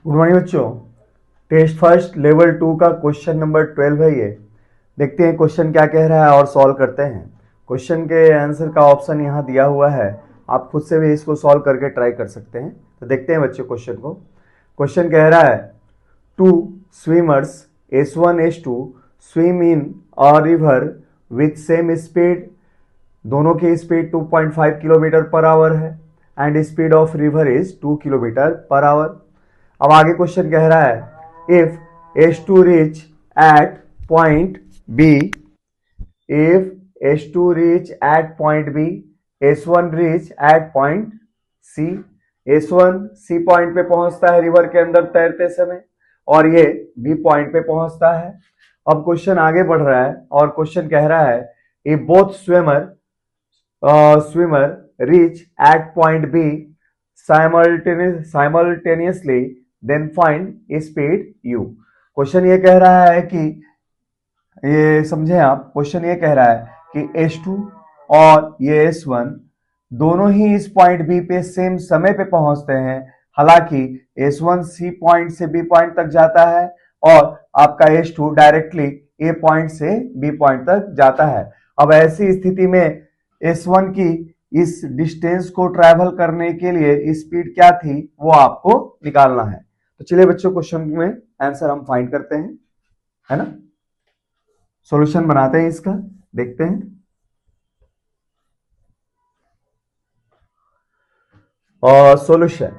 Good morning बच्चों। Test first level 2 का question number 12 है ये। देखते हैं क्वेश्चन क्या कह रहा है और सॉल्व करते हैं। क्वेश्चन के आंसर का ऑप्शन यहाँ दिया हुआ है, आप खुद से भी इसको सॉल्व करके ट्राई कर सकते हैं। तो देखते हैं बच्चों क्वेश्चन को। क्वेश्चन कह रहा है two swimmers S1 S2 swim in a river with same speed. दोनों की स्पीड 2.5 किलोमीटर पर आवर है and speed of river is 2 kilometre per hour. अब आगे क्वेश्चन कह रहा है if H2 reach at point B, if H2 reach at point B, S1 reach at point C. S1 C point पे पहुंचता है river के अंदर तैरते समय और ये बी पॉइंट पे पहुंचता है। अब क्वेश्चन आगे बढ़ रहा है और क्वेश्चन कह रहा है if both swimmer reach at point B simultaneously then find speed u। Question ये कह रहा है कि ये समझे आप, क्वेश्चन ये कह रहा है कि H2 और ये S1 दोनों ही इस पॉइंट B पे सेम समय पे पहुंचते हैं। हालांकि S1 C पॉइंट से B पॉइंट तक जाता है और आपका H2 डायरेक्टली A पॉइंट से B पॉइंट तक जाता है। अब ऐसी स्थिति में S1 की इस डिस्टेंस को ट्रैवल करने के लिए स्पीड क्या थी वो आपको निकालना है। तो चलिए बच्चों क्वेश्चन में आंसर हम फाइंड करते हैं, है ना। सॉल्यूशन बनाते हैं इसका, देखते हैं। और सॉल्यूशन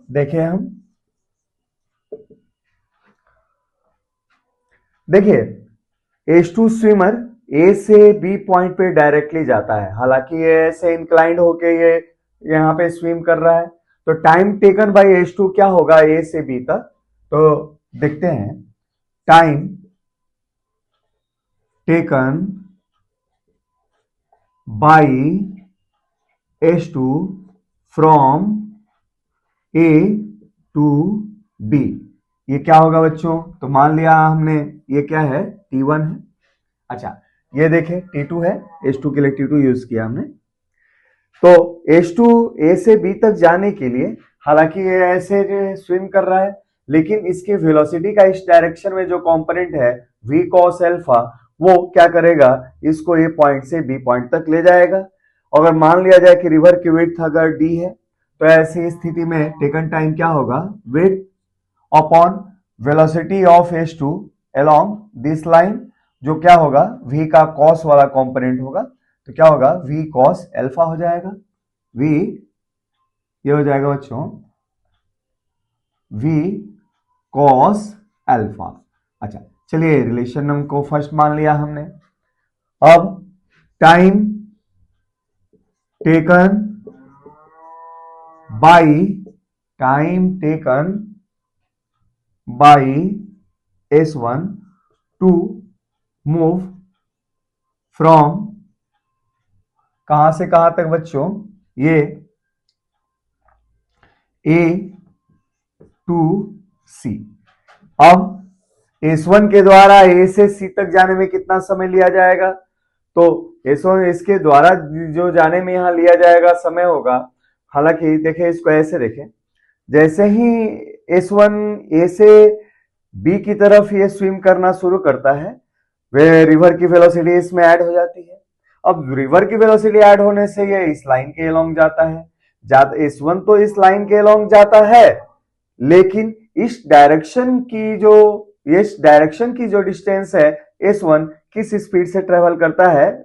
देखें हम, देखिए H2 स्विमर ए से बी पॉइंट पे डायरेक्टली जाता है। हालांकि ये ऐसे इंक्लाइंड होके ये यहाँ पे स्विम कर रहा है, तो टाइम टेकन बाय H2 क्या होगा ए से बी तक। तो देखते हैं, time taken by H2 from A to B, ये क्या होगा बच्चों। तो मान लिया हमने ये क्या है T1 है। अच्छा ये देखें T2 है, H2 के लिए T2 यूज किया हमने। तो H2 A से B तक जाने के लिए, हालांकि ये ऐसे स्विम कर रहा है लेकिन इसके वेलोसिटी का इस डायरेक्शन में जो कंपोनेंट है v cos अल्फा, वो क्या करेगा, इसको A पॉइंट से B पॉइंट तक ले जाएगा। अगर मान लिया जाए कि रिवर की विड्थ अगर d है तो ऐसी स्थिति में टेकन टाइम क्या होगा, width upon velocity of H2 along this line, जो क्या होगा v का cos वाला कंपोनेंट होगा। तो क्या होगा, v cos अल्फा हो जाएगा। v ये हो जाएगा बच्चों v cos अल्फा। अच्छा चलिए रिलेशन को फर्स्ट मान लिया हमने। अब time taken by S1 to move from कहां से कहां तक बच्चों, ये A टू C। अब S1 के द्वारा A से C तक जाने में कितना समय लिया जाएगा, तो S1 इसके द्वारा जो जाने में यहां लिया जाएगा समय होगा। हालांकि देखें इसको ऐसे देखें, जैसे ही S1 A से B की तरफ ये स्विम करना शुरू करता है, वे रिवर की वेलोसिटी इसमें ऐड हो जाती है। अब रिवर की वेलोसिटी ऐड होने से ये इस लाइन के अलोंग जाता है। S1 तो इस लाइन के अलोंग जाता है, लेकिन इस डायरेक्शन की जो डिस्टेंस है S1 किस स्पीड से ट्रेवल करता है,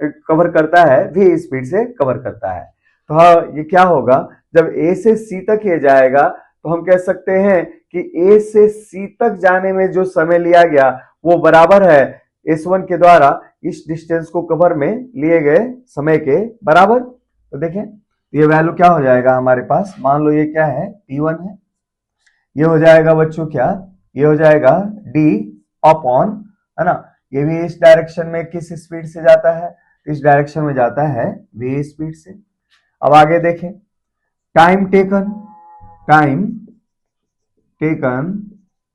कवर करता है, v स्पीड से कवर करता है। तो हाँ ये क्या होगा, जब A से C तक ये जाएगा तो हम कह सकते हैं कि A से C तक जाने में जो समय लिया गया वो बराबर है S1 के द्वारा इस डिस्टेंस को कवर में लिए गए समय के बराबर। तो देखें ये वैल्यू क्या हो जाएगा हमारे पास, मान लो ये क्या है T1 है, ये हो जाएगा बच्चों क्या, ये हो जाएगा d अपॉन, है ना, ये भी इस डायरेक्शन में किस स्पीड से जाता है, इस डायरेक्शन में जाता है v स्पीड से। अब आगे देखें, time taken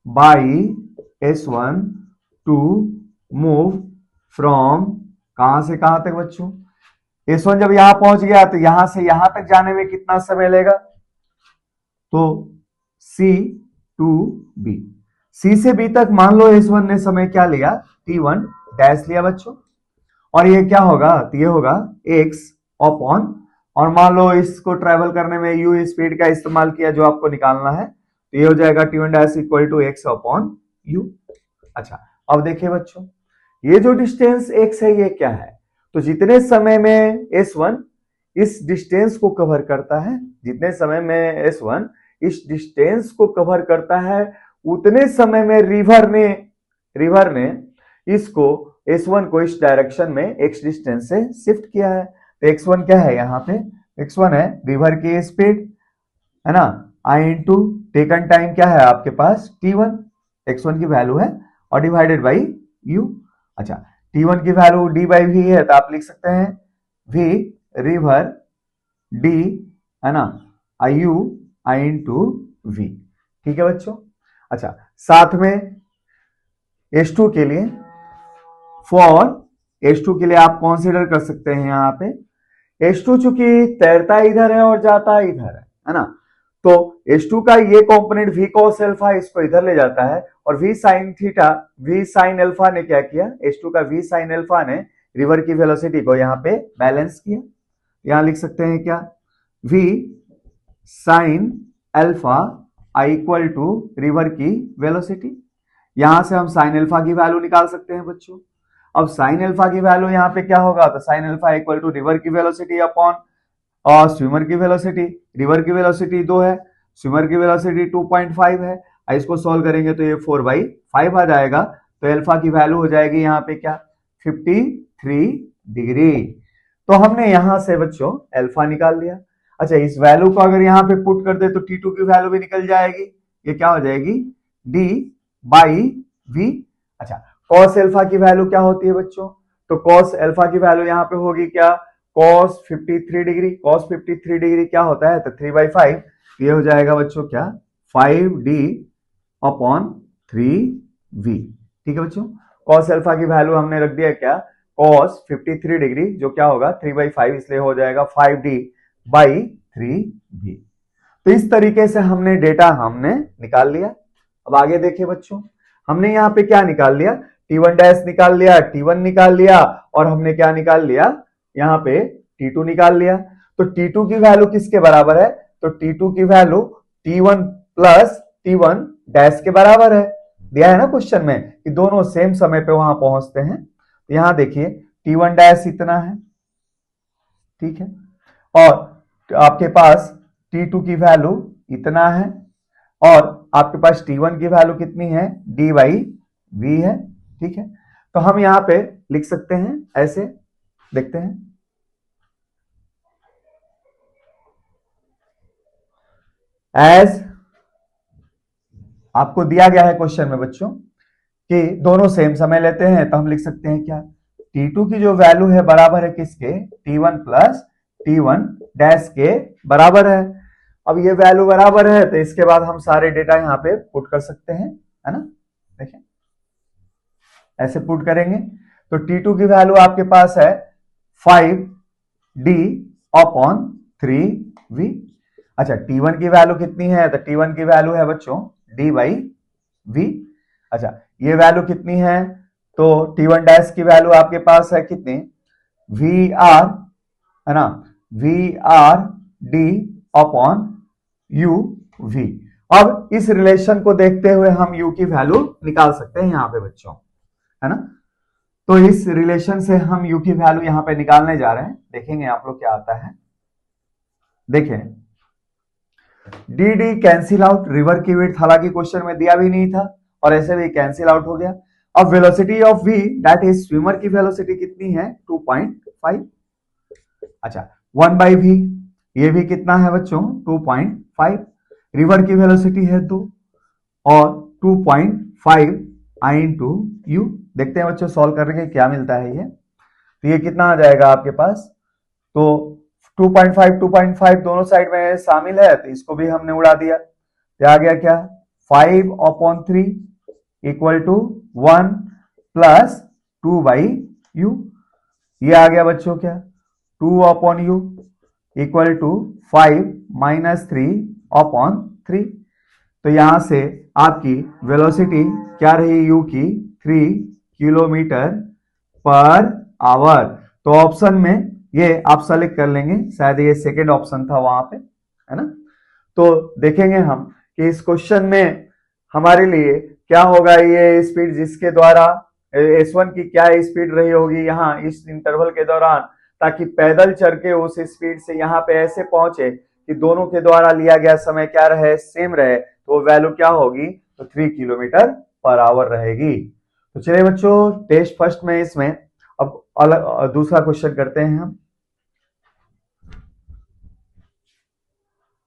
by S1 to move from कहां से कहां तक बच्चों, S1 जब यहां पहुंच गया तो यहां से यहां तक जाने में कितना समय लेगा, तो C टू बी। सी से बी तक मान लो S1 ने समय क्या लिया, T1 डैश लिया बच्चों, और ये क्या होगा, तो ये होगा x अपॉन, और मान लो इसको ट्रेवल करने में u स्पीड का इस्तेमाल किया जो आपको निकालना है, तो ये हो जाएगा T1 dash equal to x upon u। अच्छा, अब देखिए बच्चों, ये जो डिस्टेंस x है ये क्या है, तो जितने समय में S1 इस डिस्टेंस को कवर करता है, जितने समय में S1 इस डिस्टेंस को कवर करता है, उतने समय में रिवर ने इसको S1 को इस डायरेक्शन में x डिस्टेंस से शिफ्ट किया है। तो x1 क्या है यहाँ पे, x1 है रिवर की स्पीड, है ना, I इंटू टेकन टाइम क्या है आपके पास T1, x1 की वैल्यू है, और डिवाइडेड बाई u। अच्छा, T1 की वैल्यू d बाई v है, तो आप लिख सकते हैं v रिवर d, है ना, IU I इंटू v। ठीक है बच्चों। अच्छा, साथ में H2 के लिए, फॉर H2 के लिए आप कंसीडर कर सकते हैं यहाँ पे, H2 चूंकि तैरता इधर है और जाता इधर है ना, तो H2 का ये कंपोनेंट v cos अल्फा इसको इधर ले जाता है, और v sin theta, v sin alpha ने क्या किया, H2 का v sin अल्फा ने रिवर की वेलोसिटी को यहाँ पे बैलेंस किया। यहां लिख सकते हैं क्या, v sin अल्फा आई इक्वल टू रिवर की वेलोसिटी। यहां से हम साइन अल्फा की वैल्यू निकाल सकते हैं बच्चों। अब साइन अल्फा की वैल्यू यहाँ पे क्या होगा, तो sine alpha equal to river की वेलोसिटी अपॉन और स्विमर की वेलोसिटी। रिवर की वेलोसिटी 2 है, स्विमर की वेलोसिटी 2.5 है। इसको सॉल्व करेंगे तो ये 4/5 आ जाएगा, तो अल्फा की वैल्यू हो जाएगी यहाँ पे क्या, 53 डिग्री। तो हमने यहां से बच्चों अल्फा निकाल लिया। अच्छा, इस वैल्यू को अगर यहाँ पे पुट कर दे तो T2 की वैल्यू भी निकल जाएगी, ये क्या हो जाएगी, d बाई v। अच्छा, cos अल्फा की वैल्यू क्या होती है बच्चों, तो cos अल्फा की वैल्यू यहाँ पे होगी क्या, cos 53 डिग्री। cos 53 डिग्री क्या होता है, तो 3/5, ये हो जाएगा बच्चों क्या, 5d अपॉन 3v। ठीक है बच्चों, cos अल्फा की वैल्यू हमने रख दिया क्या, cos 53 डिग्री, जो क्या होगा 3/5, इसलिए हो जाएगा 5d बाई 3v। तो इस तरीके से हमने डेटा हमने निकाल लिया। अब आगे देखिए बच्चों, हमने यहाँ पे क्या निकाल लिया, T1 डैश निकाल लिया, T1 निकाल लिया, और हमने क्या निकाल लिया, यहाँ पे T2 निकाल लिया। तो T2 की वैल्यू किसके बराबर है, तो T2 की value T1 plus T1 dash के बराबर है। दिया है ना क्वेश्चन में कि दोनों सेम समय पे वहां पहुंचते हैं। तो यहां देखिए T1 डैश इतना है, ठीक है, और आपके पास T2 की वैल्यू इतना है, और आपके पास T1 की वैल्यू कितनी है, d बाई वी है। ठीक है, तो हम यहां पे लिख सकते हैं ऐसे, देखते हैं, एज आपको दिया गया है क्वेश्चन में बच्चों कि दोनों सेम समय लेते हैं, तो हम लिख सकते हैं क्या, T2 की जो वैल्यू है बराबर है किसके, T1 प्लस T1 डैश के बराबर है। अब ये वैल्यू बराबर है, तो इसके बाद हम सारे डेटा यहाँ पे पुट कर सकते हैं, है ना। देखिए ऐसे पुट करेंगे तो T2 की वैल्यू आपके पास है 5d अपॉन 3v। अच्छा, T1 की वैल्यू कितनी है, तो T1 की वैल्यू है बच्चों d बाई v। अच्छा, ये वैल्यू कितनी है, तो T1 डैश की वैल्यू आपके पास है कितनी, vr, है ना, vr d upon u v। अब इस रिलेशन को देखते हुए हम u की वैल्यू निकाल सकते हैं यहाँ पे बच्चों, है ना। तो इस रिलेशन से हम u की वैल्यू यहाँ पे निकालने जा रहे हैं, देखेंगे आप लोग क्या आता है। देखें, D D cancel out, river की विड्थ हालांकि क्वेश्चन में दिया भी नहीं था, और ऐसे भी कैंसिल आउट हो गया। अब velocity of v that is swimmer की वेलोसिटी कितनी है, 2.5। अच्छा, 1/v, ये भी कितना है बच्चों, 2.5। रिवर की वेलोसिटी है 2, और 2.5 i इंटू यू। देखते हैं बच्चों सॉल्व करके क्या मिलता है ये। तो ये कितना आ जाएगा आपके पास, तो 2.5 दोनों साइड में शामिल है, तो इसको भी हमने उड़ा दिया। क्या आ गया, क्या 5/3 इक्वल टू 1 प्लस 2/u। ये आ गया बच्चों क्या, 2/u इक्वल टू 5 - 3/3। तो यहां से आपकी वेलोसिटी क्या रही u की 3 किलोमीटर पर आवर। तो ऑप्शन में ये आप सेलेक्ट कर लेंगे, शायद ये सेकेंड ऑप्शन था वहां पे, है ना। तो देखेंगे हम कि इस क्वेश्चन में हमारे लिए क्या होगा, ये स्पीड जिसके द्वारा S1 की क्या स्पीड रही होगी यहाँ इस इंटरवल के दौरान, ताकि पैदल चल के उस स्पीड से यहाँ पे ऐसे पहुंचे कि दोनों के द्वारा लिया गया समय क्या रहे, सेम रहे। तो वैल्यू क्या होगी, तो 3 किलोमीटर पर आवर रहेगी। तो चलिए बच्चों, टेस्ट फर्स्ट में इसमें अब अलग दूसरा क्वेश्चन करते हैं हम।